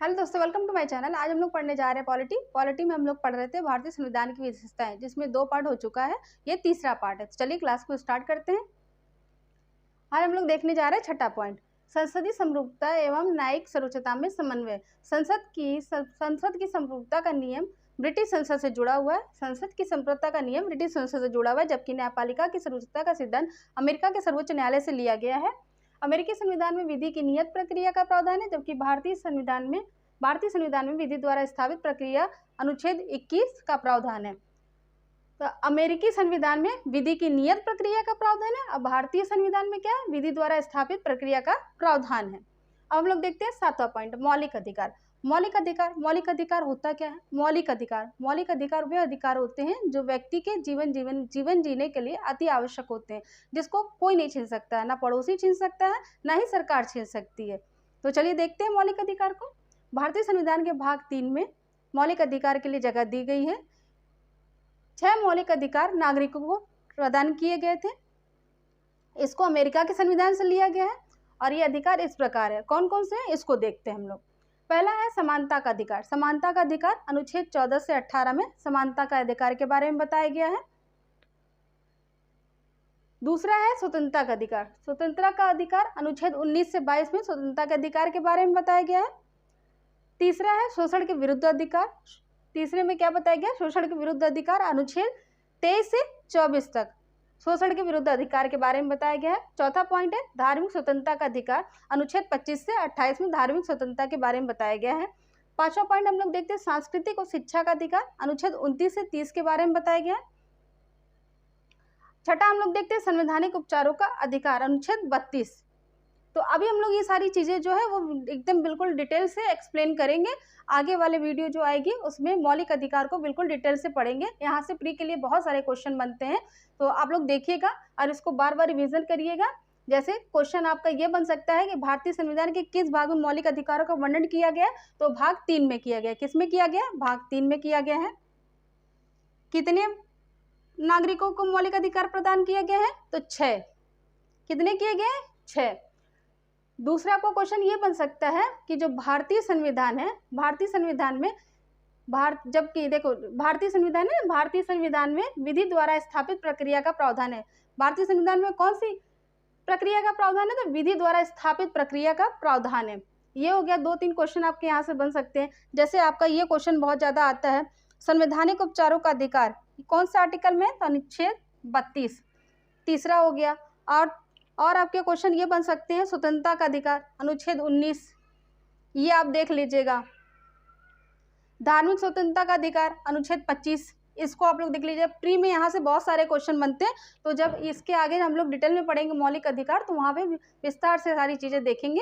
Hello दोस्तों, welcome to my channel. आज हम लोग पढ़ने जा रहे हैं पॉलिटी में हम लोग पढ़ रहे थे भारतीय संविधान की विशेषताएं, जिसमें 2 पार्ट हो चुका है। ये तीसरा पार्ट है। तो चलिए क्लास को स्टार्ट करते हैं। आज हम लोग देखने जा रहे हैं छठा पॉइंट, संसदीय समरूपता एवं न्यायिक सर्वोच्चता में समन्वय। संसद की समरूपता का नियम ब्रिटिश संसद से जुड़ा हुआ है। संसद की समरूपता का नियम ब्रिटिश संसद से जुड़ा हुआ है, जबकि न्यायपालिका की सर्वोच्चता का सिद्धांत अमेरिका के सर्वोच्च न्यायालय से लिया गया है। अमेरिकी संविधान में विधि की नियत प्रक्रिया का प्रावधान है, जबकि भारतीय संविधान में विधि द्वारा स्थापित प्रक्रिया अनुच्छेद 21 का प्रावधान है। तो अमेरिकी संविधान में विधि की नियत प्रक्रिया का प्रावधान है, और भारतीय संविधान में क्या है, विधि द्वारा स्थापित प्रक्रिया का प्रावधान है। अब हम लोग देखते हैं 7वां पॉइंट, मौलिक अधिकार। मौलिक अधिकार होता क्या है? मौलिक अधिकार वे अधिकार होते हैं जो व्यक्ति के जीवन जीने के लिए अति आवश्यक होते हैं, जिसको कोई नहीं छीन सकता है, ना पड़ोसी छीन सकता है, ना ही सरकार छीन सकती है। तो चलिए देखते हैं मौलिक अधिकार को। भारतीय संविधान के भाग 3 में मौलिक अधिकार के लिए जगह दी गई है। 6 मौलिक अधिकार नागरिकों को प्रदान किए गए थे। इसको अमेरिका के संविधान से लिया गया है, और ये अधिकार इस प्रकार है। कौन कौन से हैं इसको देखते हैं हम लोग। पहला है समानता का अधिकार। समानता का अधिकार अनुच्छेद 14 से 18 में समानता का अधिकार के बारे में बताया गया है। दूसरा है स्वतंत्रता का अधिकार। स्वतंत्रता का अधिकार अनुच्छेद 19 से 22 में स्वतंत्रता के अधिकार के बारे में बताया गया है। तीसरा है शोषण के विरुद्ध अधिकार। तीसरे में क्या बताया गया? शोषण के विरुद्ध अधिकार अनुच्छेद 23 से 24 तक शोषण के विरुद्ध अधिकार के बारे में बताया गया है। चौथा पॉइंट है धार्मिक स्वतंत्रता का अधिकार। अनुच्छेद 25 से 28 में धार्मिक स्वतंत्रता के बारे में बताया गया है। पांचवा पॉइंट हम लोग देखते हैं सांस्कृतिक और शिक्षा का अधिकार। अनुच्छेद 29 से 30 के बारे में बताया गया है। छठा हम लोग देखते हैं संवैधानिक उपचारों का अधिकार। अनुच्छेद 32। तो अभी हम लोग ये सारी चीज़ें जो है वो एकदम बिल्कुल डिटेल से एक्सप्लेन करेंगे। आगे वाले वीडियो जो आएगी उसमें मौलिक अधिकार को बिल्कुल डिटेल से पढ़ेंगे। यहाँ से प्री के लिए बहुत सारे क्वेश्चन बनते हैं, तो आप लोग देखिएगा और इसको बार बार रिविजन करिएगा। जैसे क्वेश्चन आपका ये बन सकता है कि भारतीय संविधान के किस भाग में मौलिक अधिकारों का वर्णन किया गया है? तो भाग 3 में किया गया है। किस में किया गया है? भाग 3 में किया गया है। कितने नागरिकों को मौलिक अधिकार प्रदान किया गया है? तो 6। कितने किए गए? 6। दूसरा आपको क्वेश्चन ये बन सकता है कि जो भारतीय संविधान है, भारतीय संविधान में जबकि देखो भारतीय संविधान में विधि द्वारा स्थापित प्रक्रिया का प्रावधान है। भारतीय संविधान में कौन सी प्रक्रिया का प्रावधान है? तो विधि द्वारा स्थापित प्रक्रिया का प्रावधान है। ये हो गया। 2-3 क्वेश्चन आपके यहाँ से बन सकते हैं। जैसे आपका ये क्वेश्चन बहुत ज़्यादा आता है, संवैधानिक उपचारों का अधिकार कौन से आर्टिकल में? तो अनुच्छेद 32 तीसरा हो गया। और आपके क्वेश्चन ये बन सकते हैं स्वतंत्रता का अधिकार अनुच्छेद 19, ये आप देख लीजिएगा। धार्मिक स्वतंत्रता का अधिकार अनुच्छेद 25, इसको आप लोग देख लीजिए। प्री में यहाँ से बहुत सारे क्वेश्चन बनते हैं, तो जब इसके आगे हम लोग डिटेल में पढ़ेंगे मौलिक अधिकार, तो वहाँ पे विस्तार से सारी चीज़ें देखेंगे।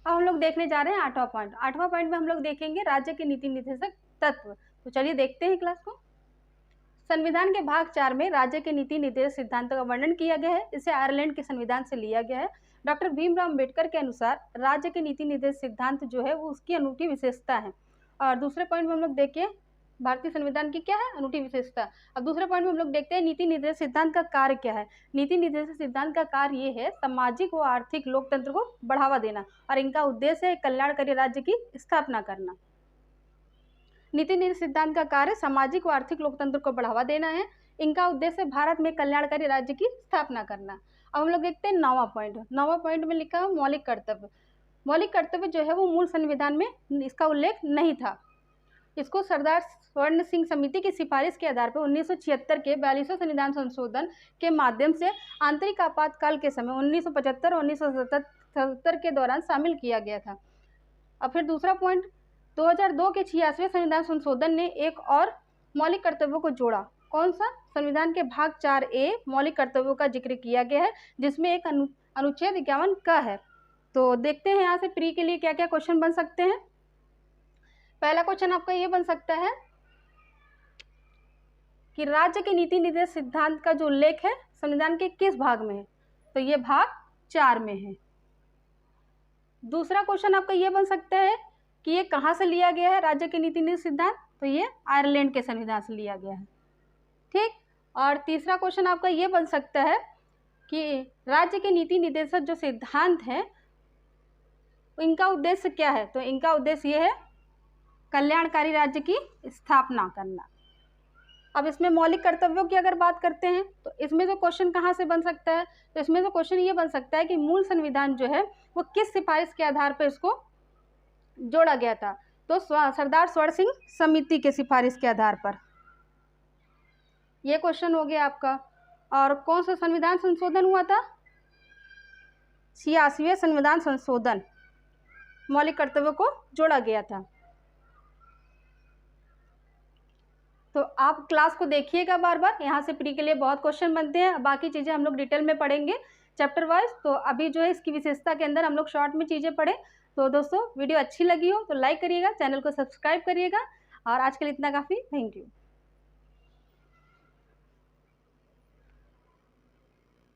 अब हम लोग देखने जा रहे हैं 8वां पॉइंट। 8वां पॉइंट में हम लोग देखेंगे राज्य के नीति निर्देशक तत्व। तो चलिए देखते हैं क्लास को। संविधान के भाग 4 में राज्य के नीति निर्देशक सिद्धांतों का वर्णन किया गया है। इसे आयरलैंड के संविधान से लिया गया है। डॉक्टर भीमराव अम्बेडकर के अनुसार राज्य के नीति निर्देशक सिद्धांत जो है वो उसकी अनूठी विशेषता है। और दूसरे पॉइंट में हम लोग देखिए भारतीय संविधान की क्या है? अनूठी विशेषता। अब दूसरे पॉइंट में हम लोग देखते हैं नीति निर्देशक सिद्धांत का कार्य क्या है। नीति निर्देशक सिद्धांत का कार्य ये है सामाजिक व आर्थिक लोकतंत्र को बढ़ावा देना, और इनका उद्देश्य है कल्याणकारी राज्य की स्थापना करना। नीति निर्देशक सिद्धांत का कार्य सामाजिक व आर्थिक लोकतंत्र को बढ़ावा देना है। इनका उद्देश्य भारत में कल्याणकारी राज्य की स्थापना करना। अब हम लोग देखते हैं 9वां पॉइंट। 9वां पॉइंट में लिखा है मौलिक कर्तव्य। मौलिक कर्तव्य जो है वो मूल संविधान में इसका उल्लेख नहीं था। इसको सरदार स्वर्ण सिंह समिति की सिफारिश के आधार पर 1976 के 42वें संविधान संशोधन के माध्यम से आंतरिक आपातकाल के समय 1975 और 1977 के दौरान शामिल किया गया था। अब फिर दूसरा पॉइंट, 2002 के 86वें संविधान संशोधन ने एक और मौलिक कर्तव्यों को जोड़ा। कौन सा? संविधान के भाग 4A मौलिक कर्तव्यों का जिक्र किया गया है, जिसमें एक अनुच्छेद 51 का है। तो देखते हैं यहाँ से प्री के लिए क्या क्या क्वेश्चन बन सकते हैं। पहला क्वेश्चन आपका ये बन सकता है कि राज्य के नीति निर्देशक सिद्धांत का जो उल्लेख है संविधान के किस भाग में है? तो ये भाग 4 में है। दूसरा क्वेश्चन आपका ये बन सकता है कि ये कहाँ से लिया गया है राज्य के नीति निर्देशक सिद्धांत? तो ये आयरलैंड के संविधान से लिया गया है। ठीक, और तीसरा क्वेश्चन आपका ये बन सकता है कि राज्य के नीति निर्देशक जो सिद्धांत हैं इनका उद्देश्य क्या है। तो इनका उद्देश्य ये है कल्याणकारी राज्य की स्थापना करना। अब इसमें मौलिक कर्तव्यों की अगर बात करते हैं तो इसमें जो क्वेश्चन कहाँ से बन सकता है, तो इसमें जो क्वेश्चन ये बन सकता है कि मूल संविधान जो है वो किस सिफारिश के आधार पर इसको जोड़ा गया था। तो सरदार स्वर्ण सिंह समिति के सिफारिश के आधार पर, ये क्वेश्चन हो गया आपका। और कौन सा संविधान संशोधन हुआ था, 86वें संविधान संशोधन, मौलिक कर्तव्यों को जोड़ा गया था। तो आप क्लास को देखिएगा बार बार, यहाँ से प्री के लिए बहुत क्वेश्चन बनते हैं। बाकी चीज़ें हम लोग डिटेल में पढ़ेंगे चैप्टर वाइज। तो अभी जो है इसकी विशेषता के अंदर हम लोग शॉर्ट में चीज़ें पढ़ें। तो दोस्तों वीडियो अच्छी लगी हो तो लाइक करिएगा, चैनल को सब्सक्राइब करिएगा, और आज के लिए इतना काफ़ी। Thank you.